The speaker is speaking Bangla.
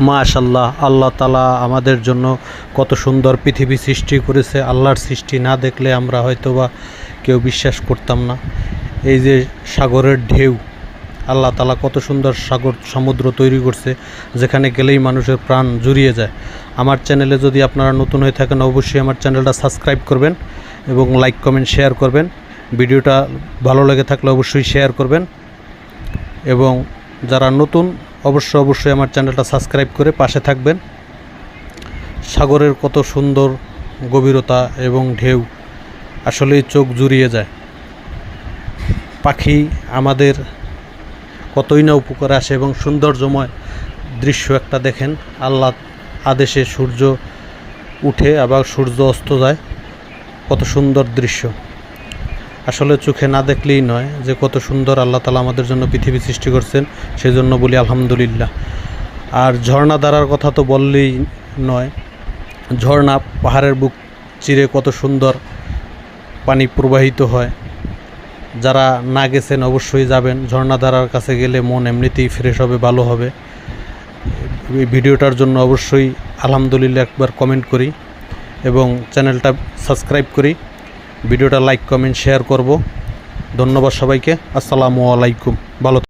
মাশাআল্লাহ, আল্লাহ তাআলা আমাদের জন্য কত সুন্দর পৃথিবী সৃষ্টি করেছে। আল্লাহর সৃষ্টি না দেখলে আমরা হয়তোবা কেউ বিশ্বাস করতাম না। এই যে সাগরের ঢেউ, আল্লাহ তাআলা কত সুন্দর সাগর সমুদ্র তৈরি করছে, যেখানে গেলেই মানুষের প্রাণ জুড়িয়ে যায়। আমার চ্যানেলে যদি আপনারা নতুন হয়ে থাকেন, অবশ্যই আমার চ্যানেলটা সাবস্ক্রাইব করবেন এবং লাইক কমেন্ট শেয়ার করবেন। ভিডিওটা ভালো লেগে থাকলে অবশ্যই শেয়ার করবেন এবং যারা নতুন অবশ্যই আমার চ্যানেলটা সাবস্ক্রাইব করে পাশে থাকবেন। সাগরের কত সুন্দর গভীরতা এবং ঢেউ, আসলেই চোখ জুড়িয়ে যায়। পাখি আমাদের কতই না উপকারে আসে এবং সৌন্দর্যময় দৃশ্য একটা দেখেন। আল্লাহ আদেশে সূর্য উঠে আবার সূর্য অস্ত যায়, কত সুন্দর দৃশ্য। আসলে চোখে না দেখলেই নয় যে কত সুন্দর আল্লাহ তাআলা আমাদের জন্য পৃথিবী সৃষ্টি করছেন, সেই জন্য বলি আলহামদুলিল্লাহ। আর ঝর্ণা ধারার কথা তো বললেই নয়, ঝর্ণা পাহাড়ের বুক চিরে কত সুন্দর পানি প্রবাহিত হয়। যারা না গেছেন অবশ্যই যাবেন, ঝর্ণা ধারার কাছে গেলে মন এমনিতেই ফ্রেশ হবে, ভালো হবে। এই ভিডিওটার জন্য অবশ্যই আলহামদুলিল্লাহ একবার কমেন্ট করি এবং চ্যানেলটা সাবস্ক্রাইব করি, ভিডিওটা লাইক কমেন্ট শেয়ার করব। ধন্যবাদ সবাইকে। আসসালামু আলাইকুম। ভালো